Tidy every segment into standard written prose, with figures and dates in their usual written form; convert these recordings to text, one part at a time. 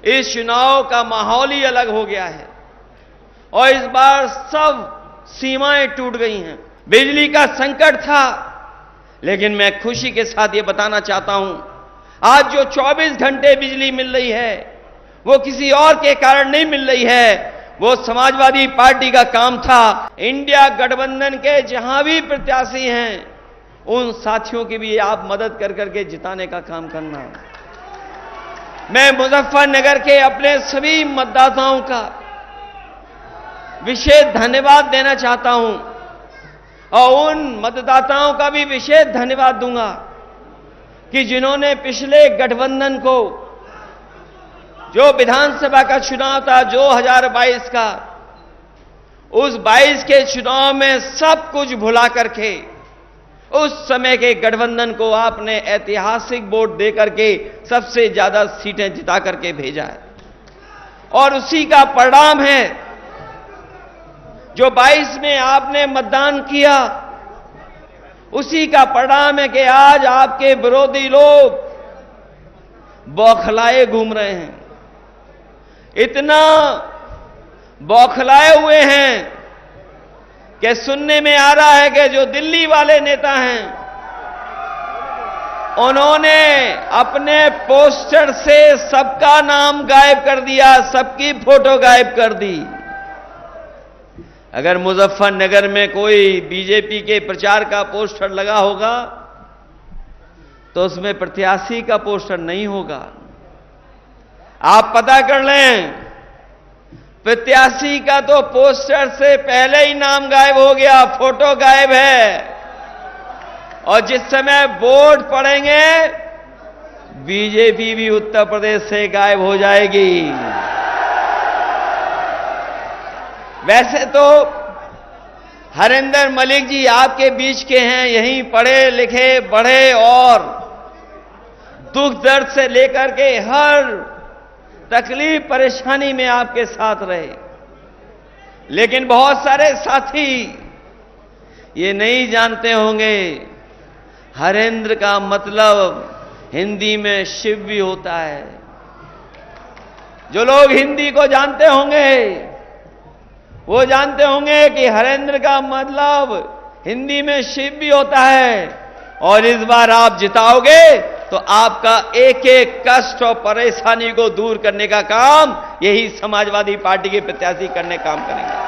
इस चुनाव का माहौल ही अलग हो गया है और इस बार सब सीमाएं टूट गई हैं। बिजली का संकट था, लेकिन मैं खुशी के साथ ये बताना चाहता हूं, आज जो 24 घंटे बिजली मिल रही है वो किसी और के कारण नहीं मिल रही है, वो समाजवादी पार्टी का काम था। इंडिया गठबंधन के जहां भी प्रत्याशी हैं उन साथियों की भी आप मदद कर करके जिताने का काम करना। मैं मुजफ्फरनगर के अपने सभी मतदाताओं का विशेष धन्यवाद देना चाहता हूं और उन मतदाताओं का भी विशेष धन्यवाद दूंगा कि जिन्होंने पिछले गठबंधन को, जो विधानसभा का चुनाव था 2022 का, उस 22 के चुनाव में सब कुछ भुला करके उस समय के गठबंधन को आपने ऐतिहासिक वोट देकर के सबसे ज्यादा सीटें जिता करके भेजा है और उसी का परिणाम है जो 22 में आपने मतदान किया, उसी का परिणाम है कि आज आपके विरोधी लोग बौखलाए घूम रहे हैं। इतना बौखलाए हुए हैं कि सुनने में आ रहा है कि जो दिल्ली वाले नेता हैं उन्होंने अपने पोस्टर से सबका नाम गायब कर दिया, सबकी फोटो गायब कर दी। अगर मुजफ्फरनगर में कोई बीजेपी के प्रचार का पोस्टर लगा होगा तो उसमें प्रत्याशी का पोस्टर नहीं होगा। आप पता कर लें, प्रत्याशी का तो पोस्टर से पहले ही नाम गायब हो गया, फोटो गायब है और जिस समय वोट पड़ेंगे बीजेपी भी उत्तर प्रदेश से गायब हो जाएगी। वैसे तो हरिंदर मलिक जी आपके बीच के हैं, यहीं पढ़े लिखे बढ़े और दुख दर्द से लेकर के हर तकलीफ परेशानी में आपके साथ रहे, लेकिन बहुत सारे साथी ये नहीं जानते होंगे हरेंद्र का मतलब हिंदी में शिव भी होता है। जो लोग हिंदी को जानते होंगे वो जानते होंगे कि हरेंद्र का मतलब हिंदी में शिव भी होता है और इस बार आप जिताओगे तो आपका एक एक कष्ट और परेशानी को दूर करने का काम यही समाजवादी पार्टी के प्रत्याशी करने काम करेंगे।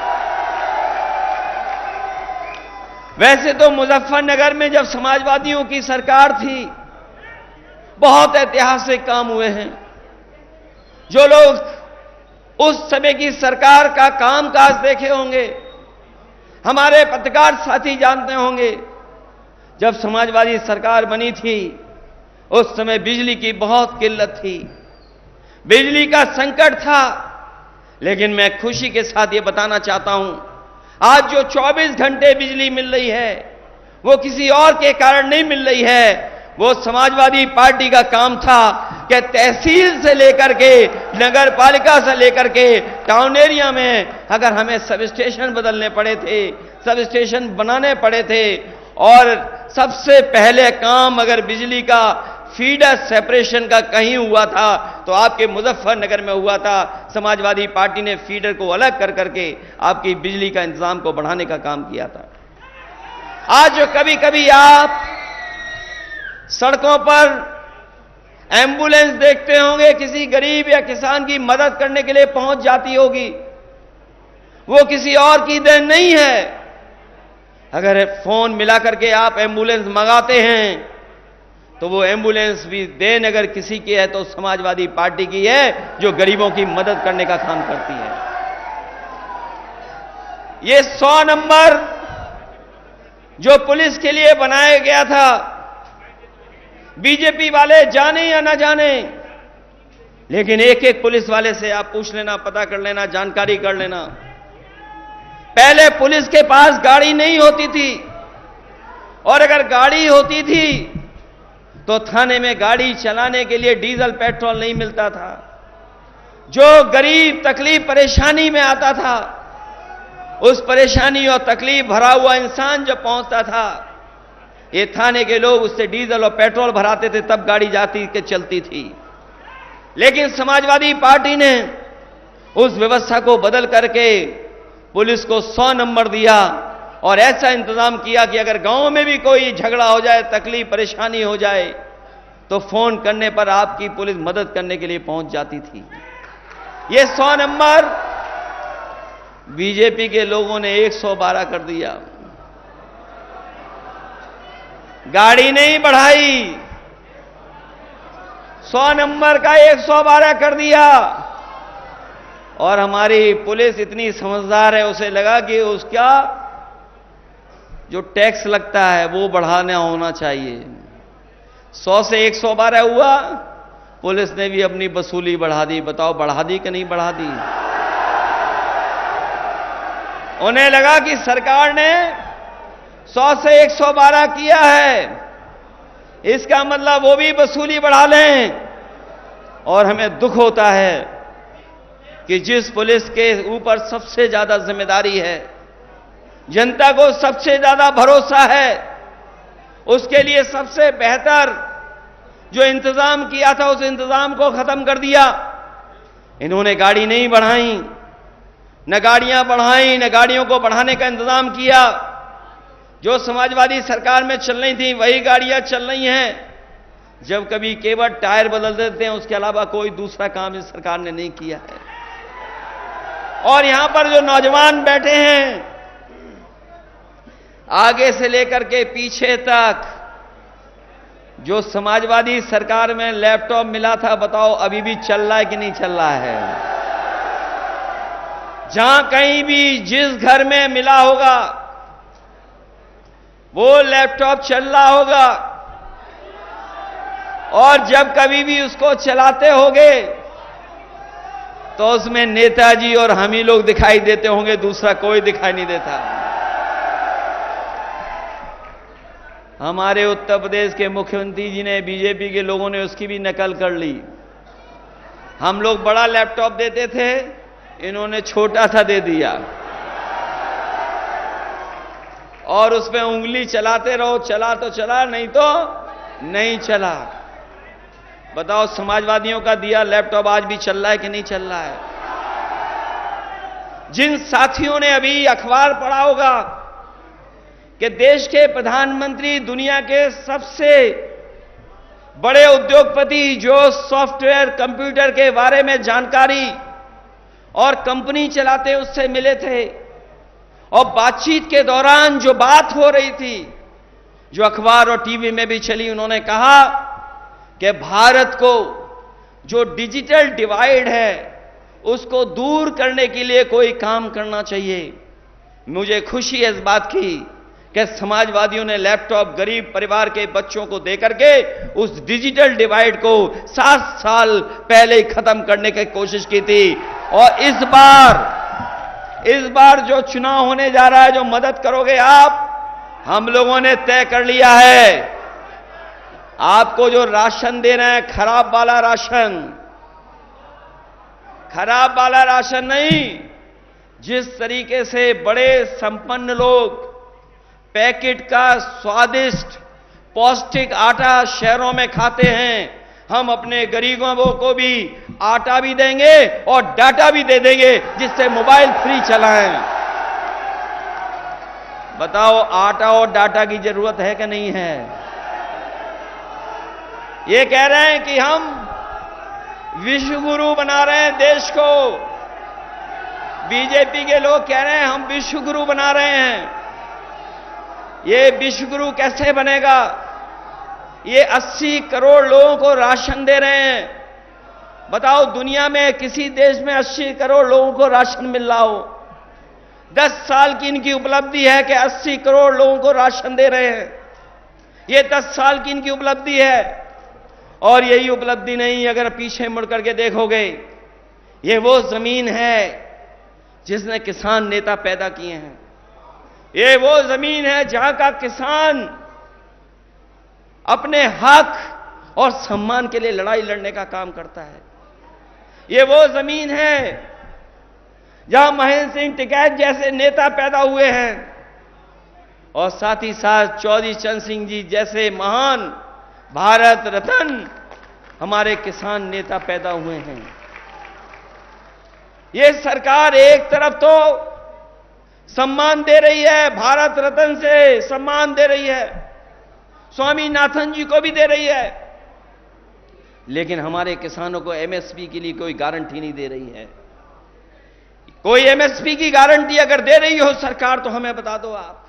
वैसे तो मुजफ्फरनगर में जब समाजवादियों की सरकार थी बहुत ऐतिहासिक काम हुए हैं। जो लोग उस समय की सरकार का कामकाज देखे होंगे, हमारे पत्रकार साथी जानते होंगे, जब समाजवादी सरकार बनी थी उस समय बिजली की बहुत किल्लत थी, बिजली का संकट था, लेकिन मैं खुशी के साथ ये बताना चाहता हूं, आज जो 24 घंटे बिजली मिल रही है वो किसी और के कारण नहीं मिल रही है, वो समाजवादी पार्टी का काम था कि तहसील से लेकर के नगर पालिका से लेकर के टाउन एरिया में अगर हमें सब स्टेशन बदलने पड़े थे, सब स्टेशन बनाने पड़े थे और सबसे पहले काम अगर बिजली का फीडर सेपरेशन का कहीं हुआ था तो आपके मुजफ्फरनगर में हुआ था। समाजवादी पार्टी ने फीडर को अलग कर करके आपकी बिजली का इंतजाम को बढ़ाने का काम किया था। आज जो कभी कभी आप सड़कों पर एम्बुलेंस देखते होंगे, किसी गरीब या किसान की मदद करने के लिए पहुंच जाती होगी, वो किसी और की देन नहीं है। अगर फोन मिला करके आप एम्बुलेंस मंगाते हैं तो वो एम्बुलेंस भी देन अगर किसी की है तो समाजवादी पार्टी की है, जो गरीबों की मदद करने का काम करती है। ये 100 नंबर जो पुलिस के लिए बनाया गया था, बीजेपी वाले जाने या ना जाने, लेकिन एक एक पुलिस वाले से आप पूछ लेना, पता कर लेना, जानकारी कर लेना। पहले पुलिस के पास गाड़ी नहीं होती थी और अगर गाड़ी होती थी तो थाने में गाड़ी चलाने के लिए डीजल पेट्रोल नहीं मिलता था। जो गरीब तकलीफ परेशानी में आता था, उस परेशानी और तकलीफ भरा हुआ इंसान जब पहुंचता था, ये थाने के लोग उससे डीजल और पेट्रोल भराते थे, तब गाड़ी जाती के चलती थी। लेकिन समाजवादी पार्टी ने उस व्यवस्था को बदल करके पुलिस को 100 नंबर दिया और ऐसा इंतजाम किया कि अगर गांव में भी कोई झगड़ा हो जाए, तकलीफ परेशानी हो जाए, तो फोन करने पर आपकी पुलिस मदद करने के लिए पहुंच जाती थी। ये 100 नंबर बीजेपी के लोगों ने 112 कर दिया। गाड़ी नहीं बढ़ाई, 100 नंबर का 112 कर दिया। और हमारी पुलिस इतनी समझदार है, उसे लगा कि उसका जो टैक्स लगता है वो बढ़ाना होना चाहिए। 100 से 112 हुआ, पुलिस ने भी अपनी वसूली बढ़ा दी। बताओ बढ़ा दी कि नहीं बढ़ा दी? उन्हें लगा कि सरकार ने 100 से 112 किया है, इसका मतलब वो भी वसूली बढ़ा लें। और हमें दुख होता है कि जिस पुलिस के ऊपर सबसे ज्यादा जिम्मेदारी है, जनता को सबसे ज्यादा भरोसा है, उसके लिए सबसे बेहतर जो इंतजाम किया था उस इंतजाम को खत्म कर दिया। इन्होंने गाड़ी नहीं बढ़ाई, न गाड़ियां बढ़ाई, न गाड़ियों को बढ़ाने का इंतजाम किया। जो समाजवादी सरकार में चल रही थी वही गाड़ियां चल रही हैं। जब कभी केवल टायर बदल देते हैं, उसके अलावा कोई दूसरा काम इस सरकार ने नहीं किया है। और यहां पर जो नौजवान बैठे हैं, आगे से लेकर के पीछे तक, जो समाजवादी सरकार में लैपटॉप मिला था, बताओ अभी भी चल रहा है कि नहीं चल रहा है? जहां कहीं भी जिस घर में मिला होगा वो लैपटॉप चल रहा होगा। और जब कभी भी उसको चलाते होंगे तो उसमें नेताजी और हम ही लोग दिखाई देते होंगे, दूसरा कोई दिखाई नहीं देता। हमारे उत्तर प्रदेश के मुख्यमंत्री जी ने, बीजेपी के लोगों ने उसकी भी नकल कर ली। हम लोग बड़ा लैपटॉप देते थे, इन्होंने छोटा सा दे दिया और उसमें उंगली चलाते रहो, चला तो चला, नहीं तो नहीं चला। बताओ समाजवादियों का दिया लैपटॉप आज भी चल रहा है कि नहीं चल रहा है? जिन साथियों ने अभी अखबार पढ़ा होगा कि देश के प्रधानमंत्री दुनिया के सबसे बड़े उद्योगपति जो सॉफ्टवेयर कंप्यूटर के बारे में जानकारी और कंपनी चलाते उससे मिले थे, और बातचीत के दौरान जो बात हो रही थी, जो अखबार और टीवी में भी चली, उन्होंने कहा कि भारत को जो डिजिटल डिवाइड है उसको दूर करने के लिए कोई काम करना चाहिए। मुझे खुशी है इस बात की कि समाजवादियों ने लैपटॉप गरीब परिवार के बच्चों को देकर के उस डिजिटल डिवाइड को 7 साल पहले ही खत्म करने की कोशिश की थी। और इस बार जो चुनाव होने जा रहा है, जो मदद करोगे आप, हम लोगों ने तय कर लिया है, आपको जो राशन दे रहे हैं खराब वाला राशन नहीं, जिस तरीके से बड़े संपन्न लोग पैकेट का स्वादिष्ट पौष्टिक आटा शहरों में खाते हैं, हम अपने गरीबों को भी आटा भी देंगे और डाटा भी दे देंगे, जिससे मोबाइल फ्री चलाएं। बताओ आटा और डाटा की जरूरत है कि नहीं है? ये कह रहे हैं कि हम विश्व गुरु बना रहे हैं देश को। बीजेपी के लोग कह रहे हैं हम विश्व गुरु बना रहे हैं। ये विश्व गुरु कैसे बनेगा? ये 80 करोड़ लोगों को राशन दे रहे हैं। बताओ दुनिया में किसी देश में 80 करोड़ लोगों को राशन मिल रहा हो? 10 साल की इनकी उपलब्धि है कि 80 करोड़ लोगों को राशन दे रहे हैं। ये 10 साल की इनकी उपलब्धि है। और यही उपलब्धि नहीं, अगर पीछे मुड़ करके देखोगे, ये वो जमीन है जिसने किसान नेता पैदा किए हैं। ये वो जमीन है जहां का किसान अपने हक और सम्मान के लिए लड़ाई लड़ने का काम करता है। ये वो जमीन है जहां महेंद्र सिंह टिकैत जैसे नेता पैदा हुए हैं और साथ ही साथ चौधरी चरण सिंह जी जैसे महान भारत रत्न हमारे किसान नेता पैदा हुए हैं। ये सरकार एक तरफ तो सम्मान दे रही है, भारत रत्न से सम्मान दे रही है, स्वामीनाथन जी को भी दे रही है, लेकिन हमारे किसानों को एमएसपी के लिए कोई गारंटी नहीं दे रही है। कोई एमएसपी की गारंटी अगर दे रही हो सरकार तो हमें बता दो आप।